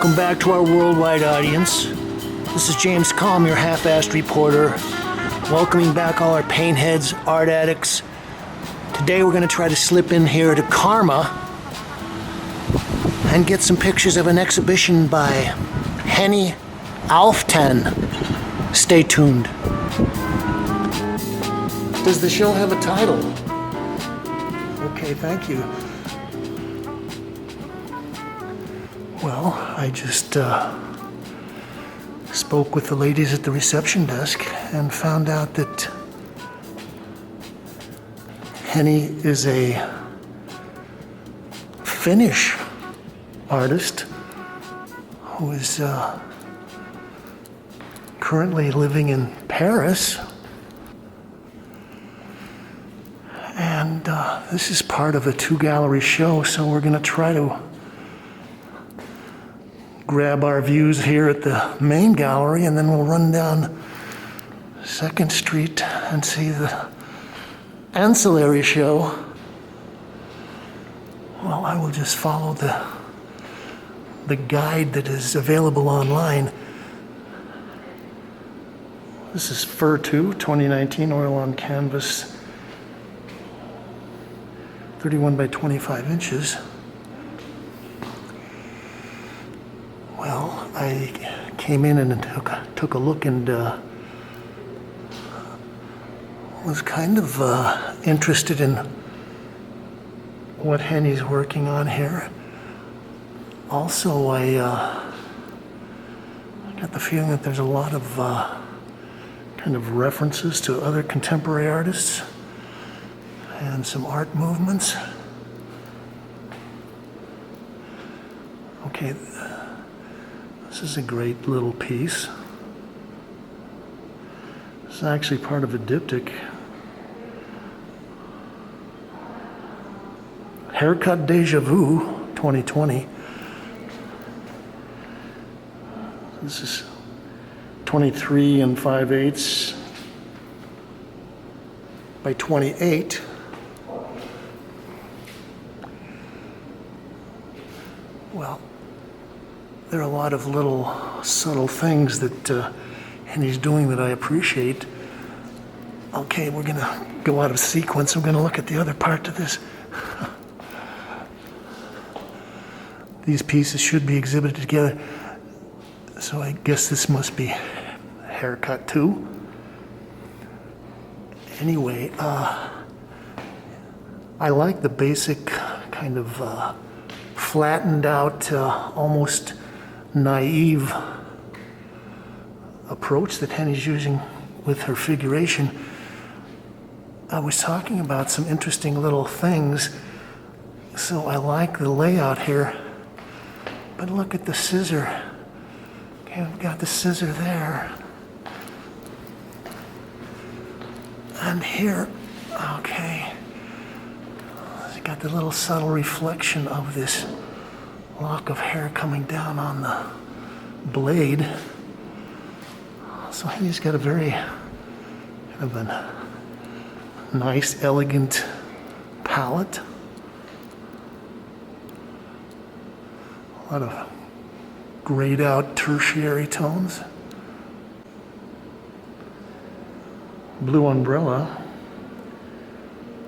Welcome back to our worldwide audience. This is James Kalm, your half-assed reporter, welcoming back all our paint heads, art addicts. Today we're going to try to slip in here to Karma and get some pictures of an exhibition by Henni Alftan. Stay tuned. Does the show have a title? Okay, thank you. Well, I just spoke with the ladies at the reception desk and found out that Henni is a Finnish artist who is currently living in Paris. And this is part of a two-gallery show, so we're going to try to grab our views here at the main gallery, and then we'll run down 2nd Street and see the ancillary show. Well, I will just follow the guide that is available online. This is Fur 2, 2019, oil on canvas, 31 by 25 inches. Well, I came in and took a look and was kind of interested in what Henni's working on here. Also, I got the feeling that there's a lot of kind of references to other contemporary artists and some art movements. Okay, this is a great little piece. It's actually part of a diptych. Haircut Deja Vu, 2020. This is 23 and 5/8 by 28. Well, there are a lot of little subtle things that Henni's doing that I appreciate. Okay, we're gonna go out of sequence. I'm gonna look at the other part of this. These pieces should be exhibited together. So I guess this must be haircut too. Anyway, I like the basic kind of flattened out, almost naive approach that Henni's using with her figuration. I was talking about some interesting little things, so I like the layout here. But look at the scissor. Okay, we've got the scissor there. And here, okay, it's got the little subtle reflection of this lock of hair coming down on the blade. So he's got a very kind of a nice, elegant palette. A lot of grayed out tertiary tones. Blue umbrella,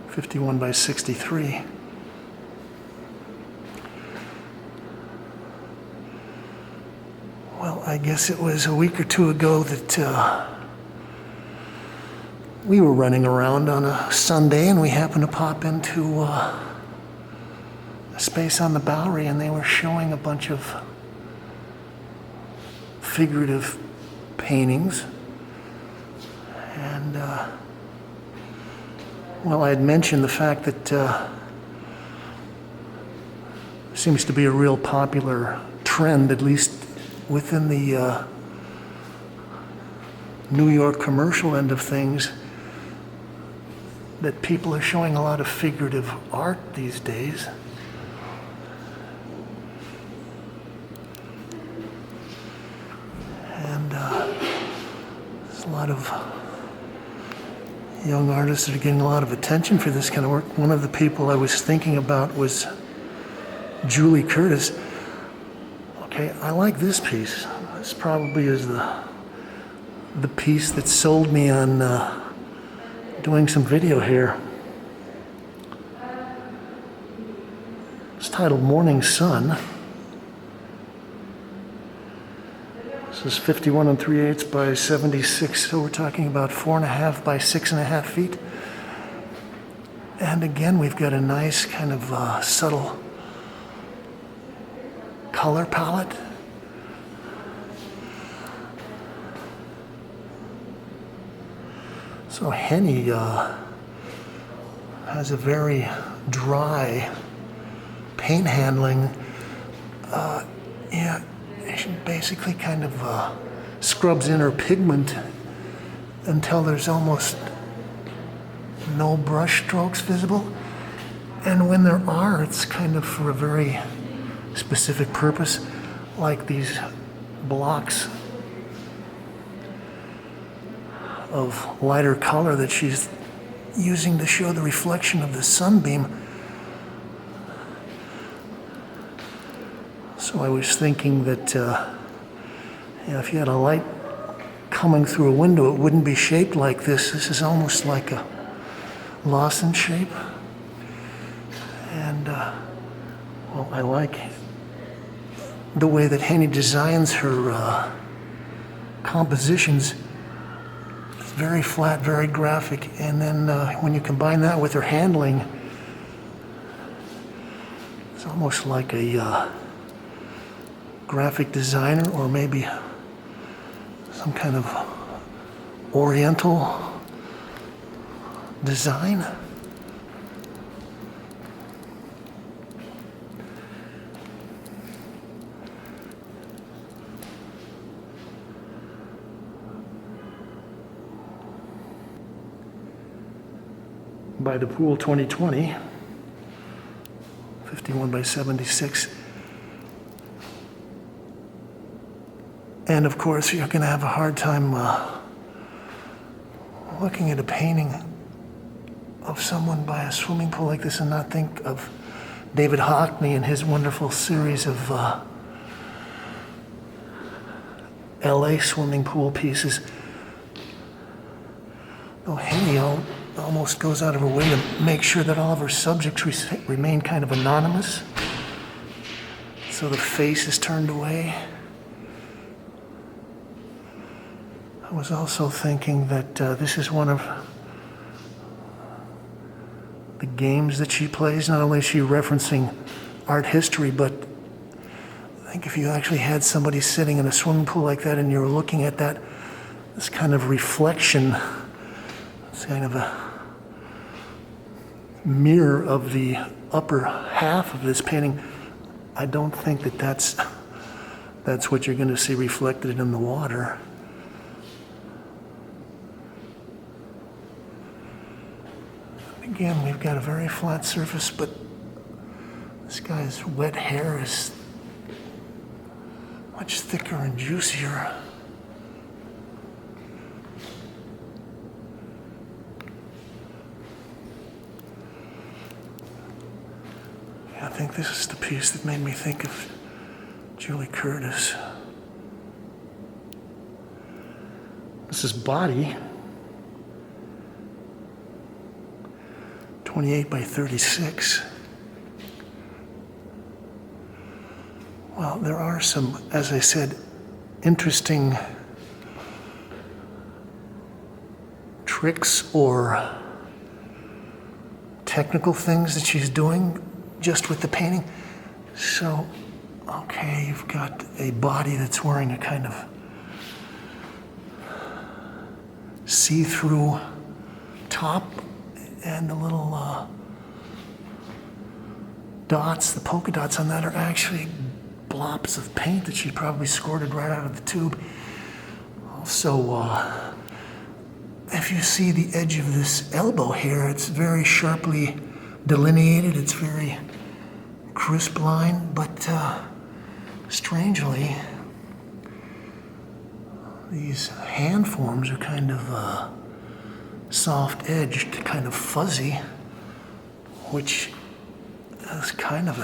51 by 63. Well, I guess it was a week or two ago that we were running around on a Sunday and we happened to pop into a space on the Bowery, and they were showing a bunch of figurative paintings. And well, I had mentioned the fact that seems to be a real popular trend, at least within the New York commercial end of things, that people are showing a lot of figurative art these days. And there's a lot of young artists that are getting a lot of attention for this kind of work. One of the people I was thinking about was Julie Curtis. Okay, Okay, I like this piece. This probably is the piece that sold me on doing some video here. It's titled Morning Sun. This is 51 3/8 by 76, so we're talking about 4.5 by 6.5 feet. And again, we've got a nice kind of subtle color palette. So Henni has a very dry paint handling. Yeah, she basically kind of scrubs in her pigment until there's almost no brush strokes visible. And when there are, it's kind of for a very specific purpose, like these blocks of lighter color that she's using to show the reflection of the sunbeam. So I was thinking that if you had a light coming through a window, it wouldn't be shaped like this. This is almost like a lozenge shape. And well, I like the way that Henni designs her compositions. It's very flat, very graphic, and then when you combine that with her handling, it's almost like a graphic designer, or maybe some kind of oriental design. By the Pool 2020, 51 by 76. And of course, you're going to have a hard time looking at a painting of someone by a swimming pool like this and not think of David Hockney and his wonderful series of LA swimming pool pieces. Though Henni almost goes out of her way to make sure that all of her subjects remain kind of anonymous. So the face is turned away. I was also thinking that this is one of the games that she plays. Not only is she referencing art history, but I think if you actually had somebody sitting in a swimming pool like that and you were looking at this kind of reflection, it's kind of a mirror of the upper half of this painting, I don't think that that's what you're going to see reflected in the water. Again, we've got a very flat surface, but this guy's wet hair is much thicker and juicier. I think this is the piece that made me think of Julie Curtis. This is Body, 28 by 36. Well, there are some, as I said, interesting tricks or technical things that she's doing just with the painting. So, okay, you've got a body that's wearing a kind of see-through top, and the little dots, the polka dots on that are actually blobs of paint that she probably squirted right out of the tube. Also, if you see the edge of this elbow here, it's very sharply delineated. It's very crisp line, but strangely, these hand forms are kind of soft-edged, kind of fuzzy, which is kind of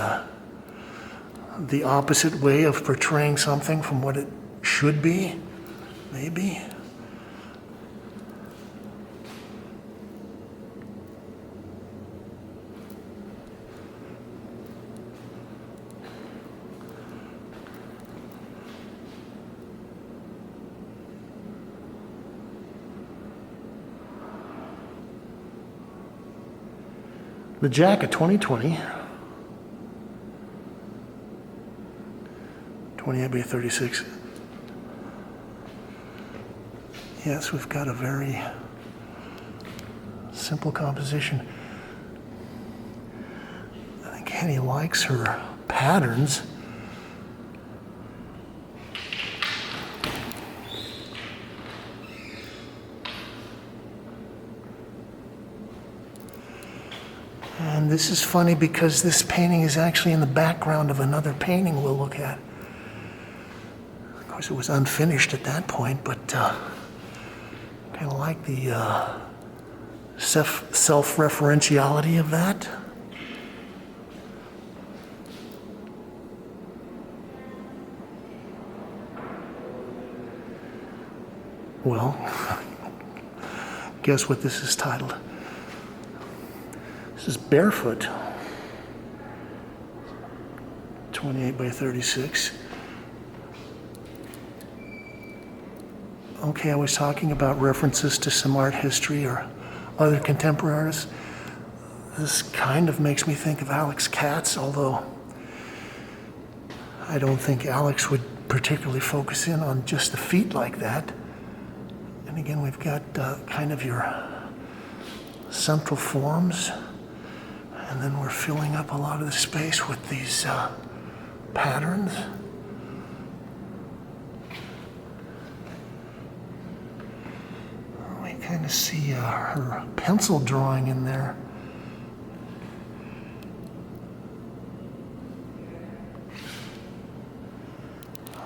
the opposite way of portraying something from what it should be, maybe. The jacket 2020, 28 by 36. Yes, we've got a very simple composition. I think Henni likes her patterns. And this is funny because this painting is actually in the background of another painting we'll look at. Of course, it was unfinished at that point, but kind of like the self-referentiality of that. Well, guess what this is titled? This is Barefoot, 28 by 36. Okay, I was talking about references to some art history or other contemporary artists. This kind of makes me think of Alex Katz, although I don't think Alex would particularly focus in on just the feet like that. And again, we've got kind of your central forms. And then we're filling up a lot of the space with these patterns. We kind of see her pencil drawing in there.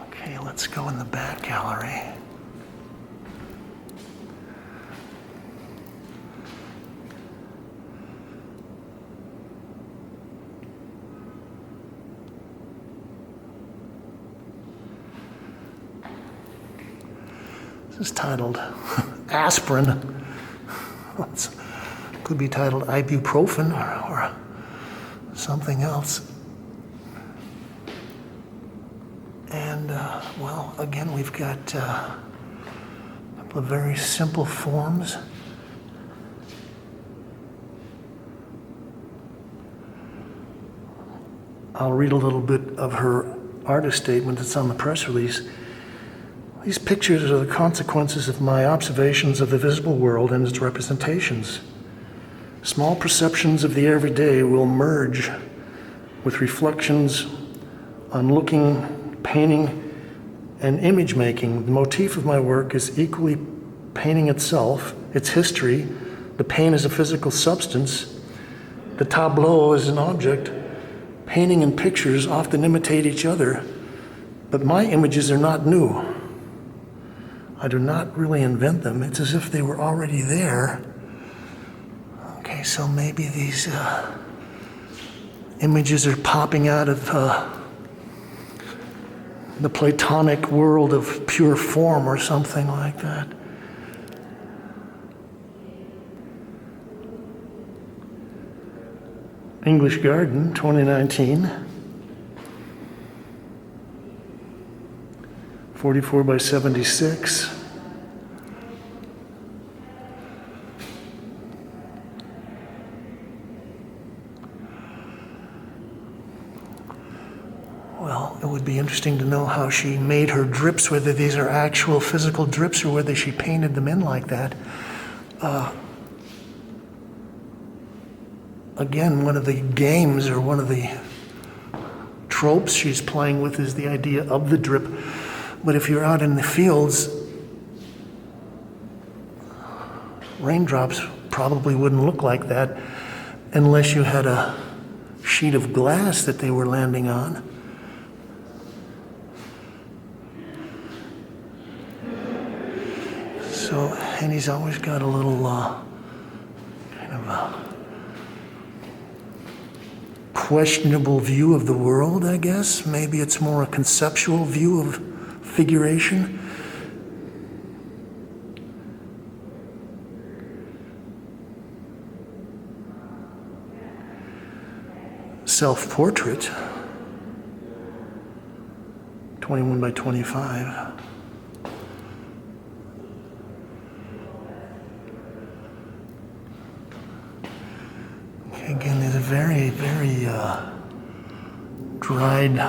Okay, let's go in the back gallery. Is titled Aspirin. It could be titled ibuprofen or something else. And well, again, we've got a couple of very simple forms. I'll read a little bit of her artist statement that's on the press release. These pictures are the consequences of my observations of the visible world and its representations. Small perceptions of the everyday will merge with reflections on looking, painting, and image making. The motif of my work is equally painting itself, its history. The paint is a physical substance. The tableau is an object. Painting and pictures often imitate each other, but my images are not new. I do not really invent them. It's as if they were already there. Okay, so maybe these images are popping out of the Platonic world of pure form or something like that. English Garden, 2019. 44 by 76. Well, it would be interesting to know how she made her drips, whether these are actual physical drips or whether she painted them in like that. Again, one of the games or one of the tropes she's playing with is the idea of the drip. But if you're out in the fields, raindrops probably wouldn't look like that unless you had a sheet of glass that they were landing on. So Henni's always got a little kind of a questionable view of the world, I guess. Maybe it's more a conceptual view of figuration. Self-portrait, 21 by 25. Okay, again, these are very, very dried,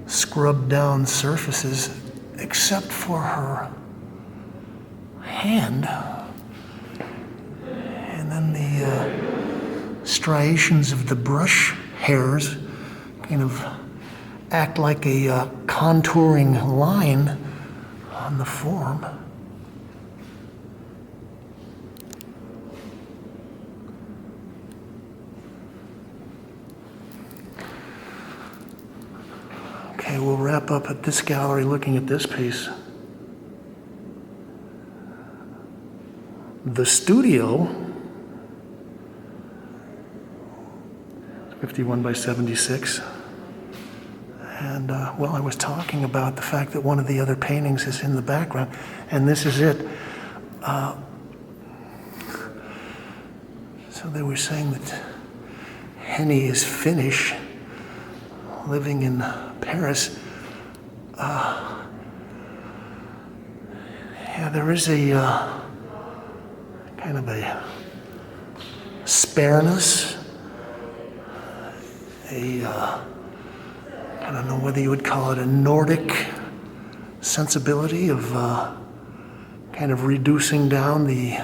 scrubbed down surfaces, except for her hand. And then the striations of the brush hairs kind of act like a contouring line on the form. Okay, we'll wrap up at this gallery looking at this piece. The Studio, 51 by 76. And, well, I was talking about the fact that one of the other paintings is in the background, and this is it. So they were saying that Henni is Finnish, living in Paris. Yeah, there is a kind of a spareness, I don't know whether you would call it a Nordic sensibility of kind of reducing down the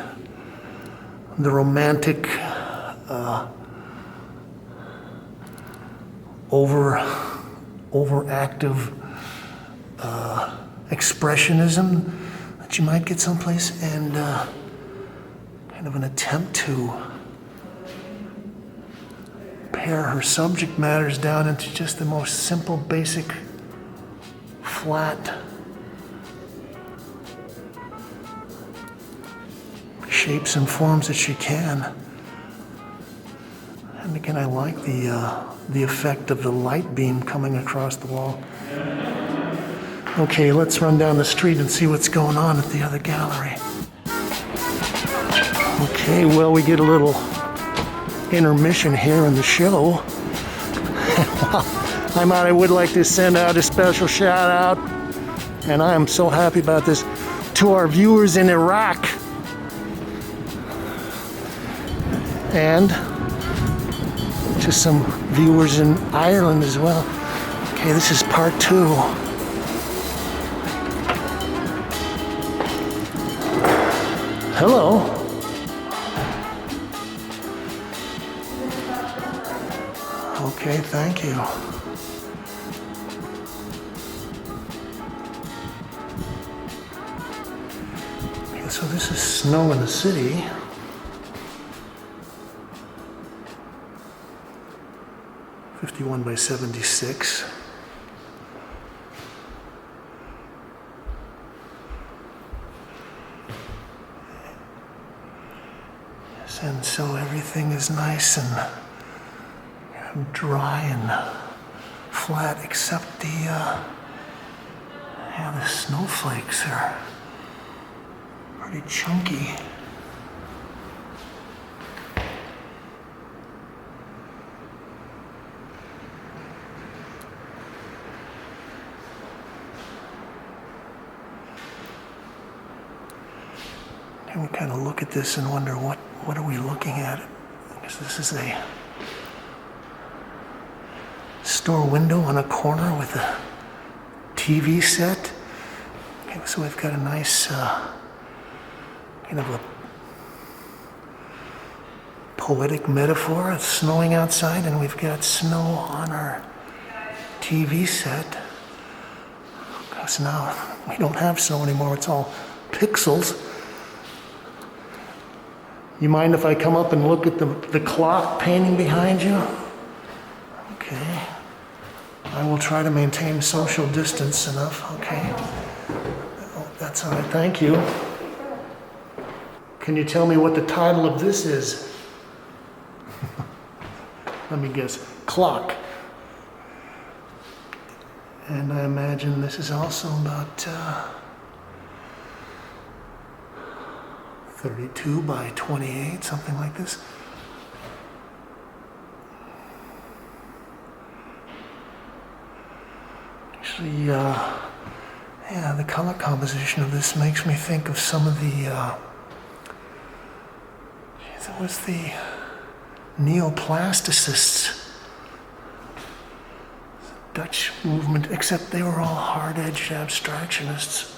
romantic overactive expressionism that you might get someplace, and kind of an attempt to pare her subject matters down into just the most simple, basic, flat shapes and forms that she can. And again, I like the effect of the light beam coming across the wall. Okay, let's run down the street and see what's going on at the other gallery. Okay, well, we get a little intermission here in the show. I would like to send out a special shout out, and I am so happy about this, to our viewers in Iraq and to some viewers in Ireland as well. Okay, this is part 2. Hello. Okay, thank you. Okay, so this is snow in the city. (51 by 76). Yes, and so everything is nice and dry and flat, except the snowflakes are pretty chunky. And we kind of look at this and wonder, what are we looking at? Because this is a store window on a corner with a TV set. Okay, so we've got a nice kind of a poetic metaphor. It's snowing outside and we've got snow on our TV set. Because now we don't have snow anymore, it's all pixels. You mind if I come up and look at the clock painting behind you? Okay. I will try to maintain social distance enough, okay? Oh, that's all right, thank you. Can you tell me what the title of this is? let me guess, clock. And I imagine this is also about 32 by 28, something like this. Actually, yeah, the color composition of this makes me think of some of the, it was the neoplasticists, Dutch movement, except they were all hard-edged abstractionists.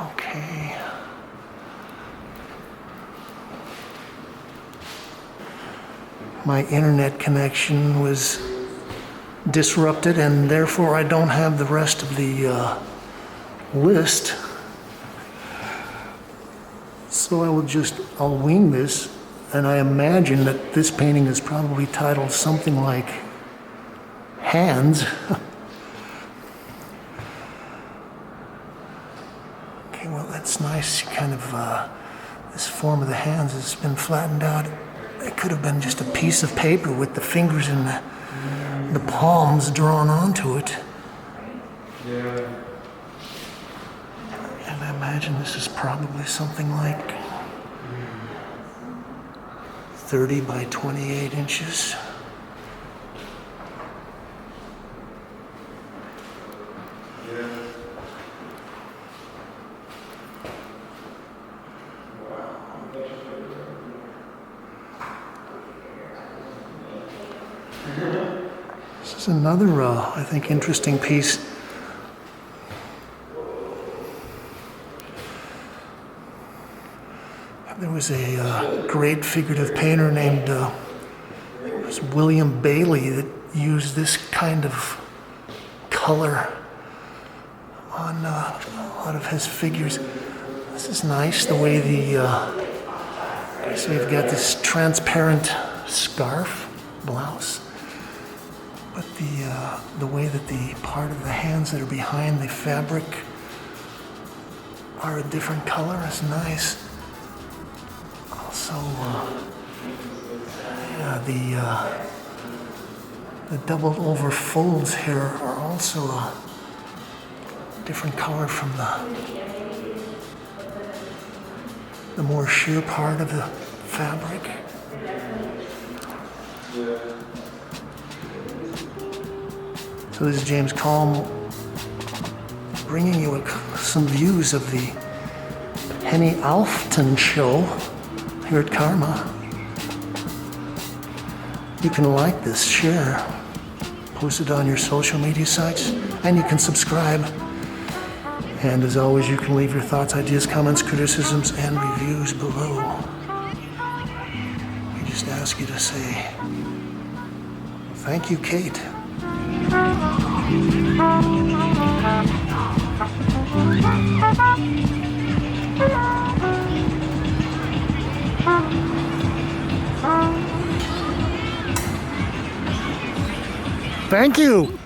Okay. My internet connection was disrupted, and therefore I don't have the rest of the list. So I'll wing this, and I imagine that this painting is probably titled something like Hands. Okay, well that's nice, kind of, this form of the hands has been flattened out. It could have been just a piece of paper with the fingers and the palms drawn onto it. Yeah. And I imagine this is probably something like 30 by 28 inches. This is another, I think, interesting piece. There was a great figurative painter named it was William Bailey that used this kind of color on a lot of his figures. This is nice, the way so you've got this transparent scarf, blouse. But the way that the part of the hands that are behind the fabric are a different color is nice. Also, yeah, the double over folds here are also a different color from the more sheer part of the fabric. So this is James Kalm bringing you some views of the Henni Alftan show here at Karma. You can like this, share, post it on your social media sites, and you can subscribe. And as always, you can leave your thoughts, ideas, comments, criticisms, and reviews below. We just ask you to say, thank you, Kate. Thank you.